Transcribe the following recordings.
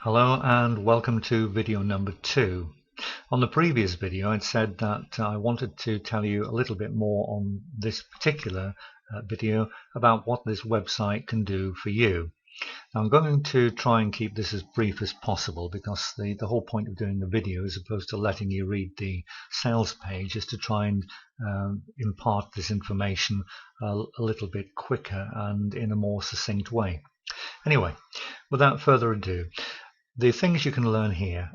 Hello and welcome to video number 2. On the previous video I'd said that I wanted to tell you a little bit more on this particular video about what this website can do for you. Now I'm going to try and keep this as brief as possible because the whole point of doing the video, as opposed to letting you read the sales page, is to try and impart this information a little bit quicker and in a more succinct way. Anyway, without further ado, the things you can learn here.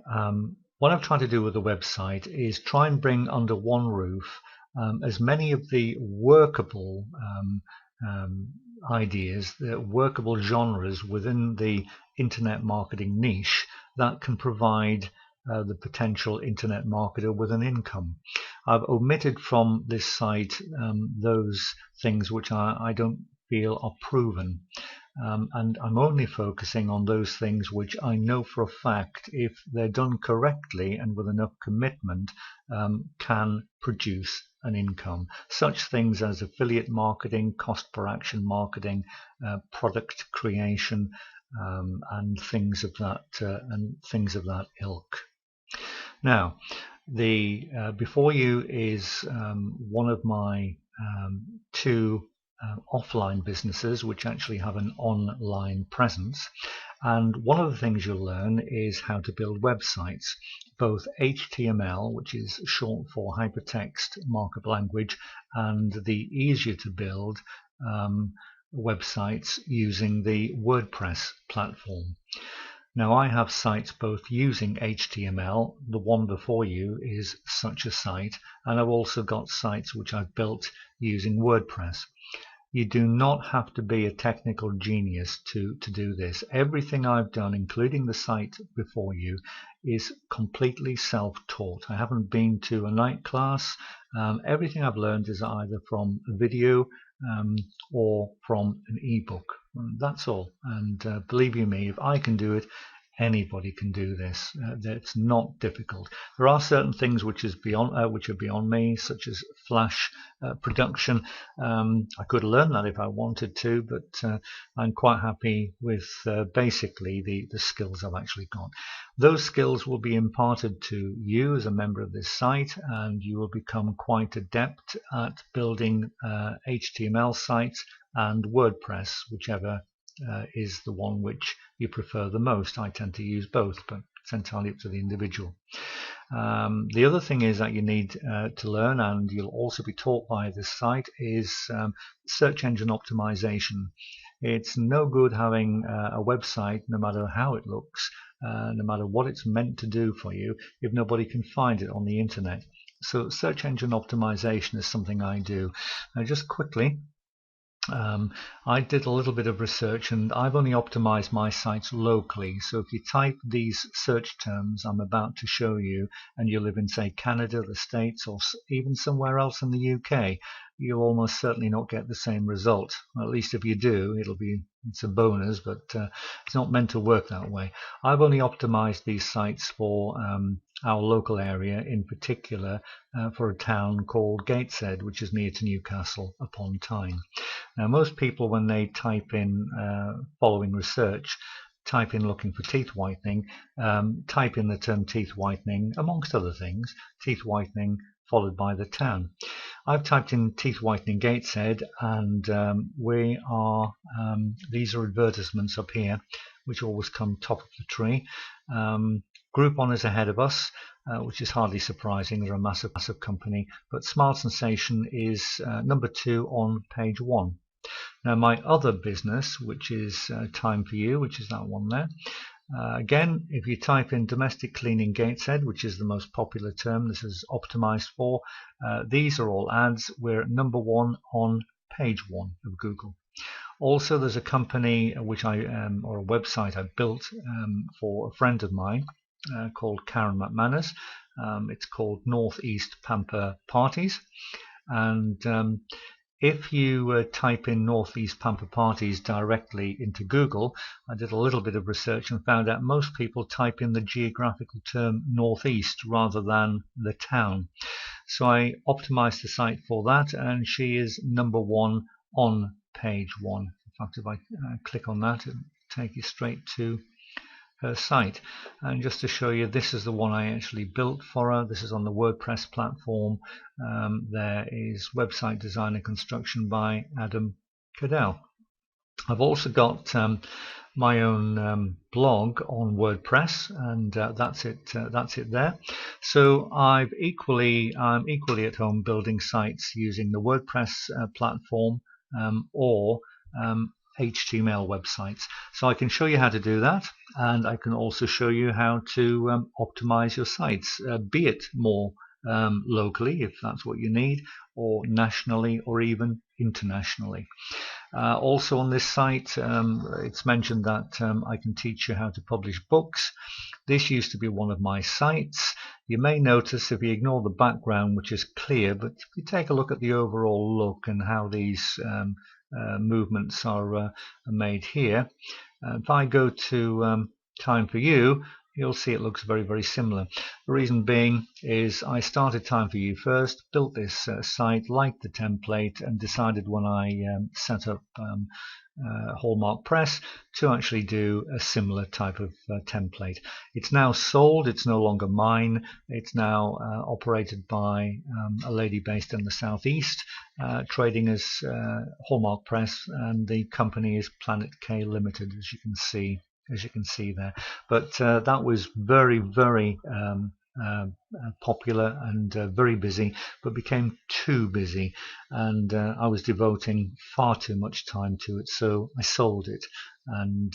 What I've tried to do with the website is try and bring under one roof as many of the workable ideas, the workable genres within the internet marketing niche that can provide the potential internet marketer with an income. I've omitted from this site those things which I don't feel are proven. And I'm only focusing on those things which I know for a fact, if they're done correctly and with enough commitment, can produce an income. Such things as affiliate marketing, cost per action marketing, product creation, and things of that ilk. Now, before you is one of my two offline businesses which actually have an online presence, and one of the things you'll learn is how to build websites, both HTML, which is short for hypertext markup language, and the easier to build websites using the WordPress platform. Now I have sites both using HTML, the one before you is such a site, and I've also got sites which I've built using WordPress. You do not have to be a technical genius to do this. Everything I've done, including the site before you, is completely self-taught. I haven't been to a night class. Everything I've learned is either from a video or from an ebook. That's all. And believe you me, if I can do it, anybody can do this. It's not difficult. There are certain things which are beyond me, such as Flash production. I could learn that if I wanted to, but I'm quite happy with basically the skills I've actually got. Those skills will be imparted to you as a member of this site, and you will become quite adept at building HTML sites and WordPress, whichever is the one which you prefer the most. I tend to use both, but it's entirely up to the individual. The other thing is that you need to learn, and you'll also be taught by this site, is search engine optimization. It's no good having a website, no matter how it looks, no matter what it's meant to do for you, if nobody can find it on the internet. So search engine optimization is something I do. Now, just quickly, I did a little bit of research, and I've only optimized my sites locally. So if you type these search terms I'm about to show you, and you live in, say, Canada, the States, or even somewhere else in the UK, you'll almost certainly not get the same result. At least if you do, it's a bonus, but it's not meant to work that way. I've only optimized these sites for our local area, in particular for a town called Gateshead, which is near to Newcastle upon Tyne. Now, most people, when they type in following research, type in looking for teeth whitening, type in the term teeth whitening, amongst other things, teeth whitening followed by the town. I've typed in teeth whitening Gateshead, and these are advertisements up here, which always come top of the tree. Groupon is ahead of us, which is hardly surprising. They're a massive company, but Smile Sensation is number 2 on page 1. Now, my other business, which is Time for You, which is that one there. Again, if you type in domestic cleaning Gateshead, which is the most popular term this is optimized for, these are all ads. We're number 1 on page 1 of Google. Also, there's a company which or a website I built for a friend of mine called Karen McManus. It's called Northeast Pampa Parties, and if you type in Northeast Pampa Parties directly into Google, I did a little bit of research and found out most people type in the geographical term Northeast rather than the town. So I optimized the site for that, and she is number 1 on page 1. In fact, if I click on that, it'll take you straight to her site. And just to show you, this is the one I actually built for her. This is on the WordPress platform. There is Website Design and Construction by Adam Cadell. I've also got my own blog on WordPress, and that's it there. So I'm equally at home building sites using the WordPress platform or HTML websites. So I can show you how to do that, and I can also show you how to optimize your sites, be it more locally if that's what you need, or nationally, or even internationally. Also on this site, it's mentioned that I can teach you how to publish books. This used to be one of my sites. You may notice, if you ignore the background, which is clear, but if you take a look at the overall look and how these movements are made here, if I go to Time for You, you'll see it looks very, very similar. The reason being is I started Time for You first, built this site, liked the template, and decided when I set up Hallmark Press to actually do a similar type of template. It's now sold. It's no longer mine. It's now operated by a lady based in the southeast, trading as Hallmark Press, and the company is Planet K Limited, as you can see there. But that was very, very popular and very busy, but became too busy, and I was devoting far too much time to it, so I sold it, and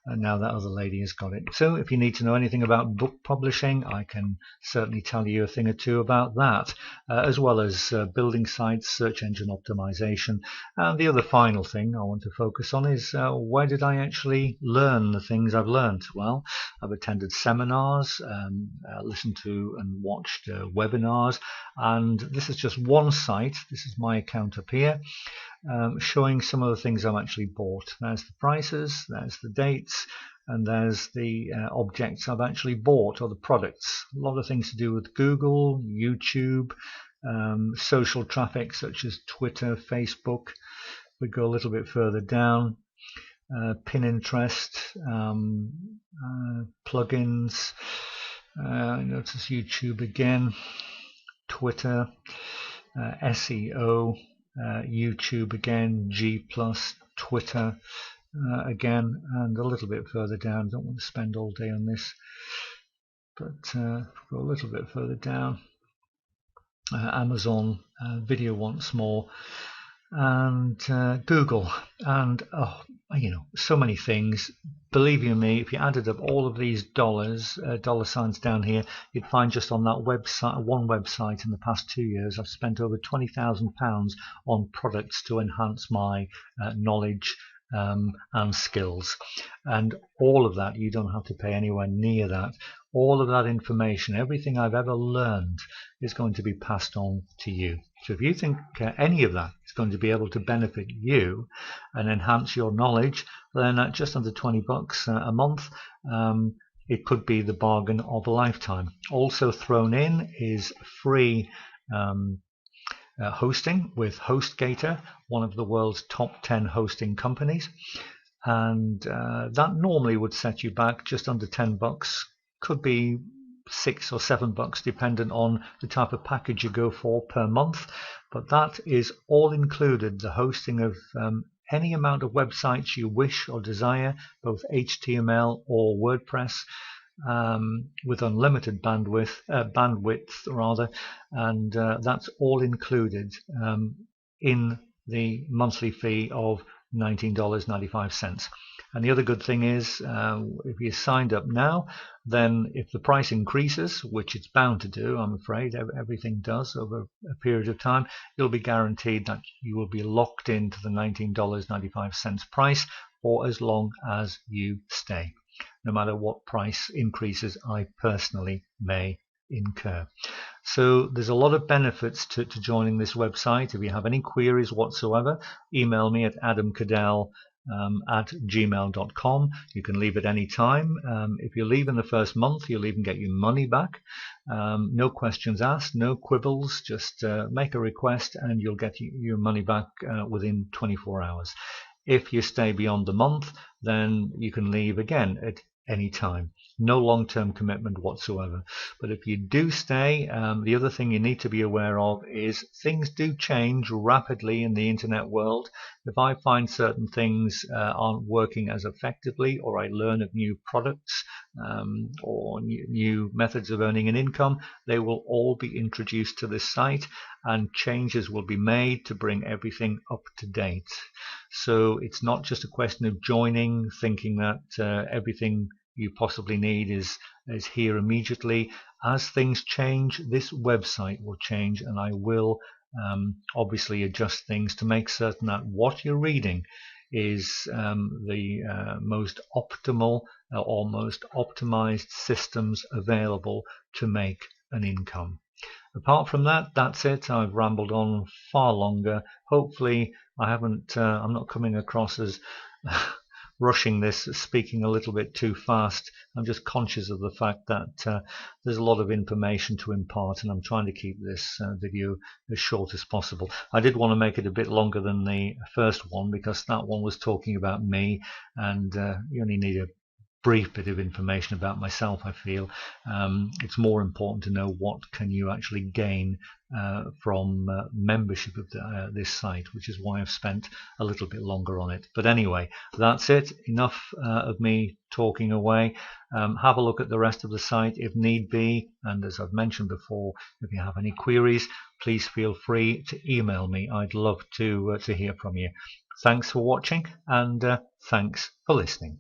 now that other lady has got it. So if you need to know anything about book publishing, I can certainly tell you a thing or two about that, as well as building sites, search engine optimization. And the other final thing I want to focus on is where did I actually learn the things I've learned? Well, I've attended seminars, listened to and watched webinars, and this is just one site. This is my account up here, showing some of the things I've actually bought. There's the prices, there's the dates, and there's the objects I've actually bought, or the products. A lot of things to do with Google, YouTube, social traffic such as Twitter, Facebook. We go a little bit further down, Pinterest, plugins. Notice YouTube again, Twitter, SEO, YouTube again, G+, Twitter again, and a little bit further down. Don't want to spend all day on this, but go a little bit further down, Amazon, video once more, and Google, and so many things. Believe you me, if you added up all of these dollars, dollar signs down here, you'd find just on that website, one website, in the past 2 years, I've spent over £20,000 on products to enhance my knowledge and skills. And all of that, you don't have to pay anywhere near that. All of that information, everything I've ever learned, is going to be passed on to you. So if you think any of that is going to be able to benefit you and enhance your knowledge, then at just under $20 a month, it could be the bargain of a lifetime. Also thrown in is free hosting with HostGator, one of the world's top 10 hosting companies, and that normally would set you back just under $10. Could be $6 or $7 dependent on the type of package you go for per month, but that is all included, the hosting of any amount of websites you wish or desire, both HTML or WordPress, with unlimited bandwidth, and that's all included in the monthly fee of $19.95. And the other good thing is, if you signed up now, then if the price increases, which it's bound to do, I'm afraid, everything does over a period of time, you'll be guaranteed that you will be locked into the $19.95 price for as long as you stay, no matter what price increases I personally may incur. So there's a lot of benefits to joining this website. If you have any queries whatsoever, email me at adamcadell at gmail.com. You can leave at any time. If you leave in the first month, you'll even get your money back. No questions asked, no quibbles, just make a request and you'll get your money back within 24 hours. If you stay beyond the month, then you can leave again at anytime. No long-term commitment whatsoever. But if you do stay, the other thing you need to be aware of is things do change rapidly in the internet world. If I find certain things aren't working as effectively, or I learn of new products or new methods of earning an income, they will all be introduced to this site, and changes will be made to bring everything up to date. So it's not just a question of joining, thinking that everything you possibly need is here immediately. As things change, this website will change, and I will obviously adjust things to make certain that what you're reading is the most optimal or most optimized systems available to make an income. Apart from that, that's it. I've rambled on far longer. Hopefully I'm not coming across as rushing this, speaking a little bit too fast. I'm just conscious of the fact that there's a lot of information to impart, and I'm trying to keep this video as short as possible. I did want to make it a bit longer than the first one, because that one was talking about me, and you only need a brief bit of information about myself. I feel it's more important to know what can you actually gain from membership of this site, which is why I've spent a little bit longer on it. But anyway, that's it. Enough of me talking away. Have a look at the rest of the site if need be, and as I've mentioned before, if you have any queries, please feel free to email me. I'd love to hear from you. Thanks for watching, and thanks for listening.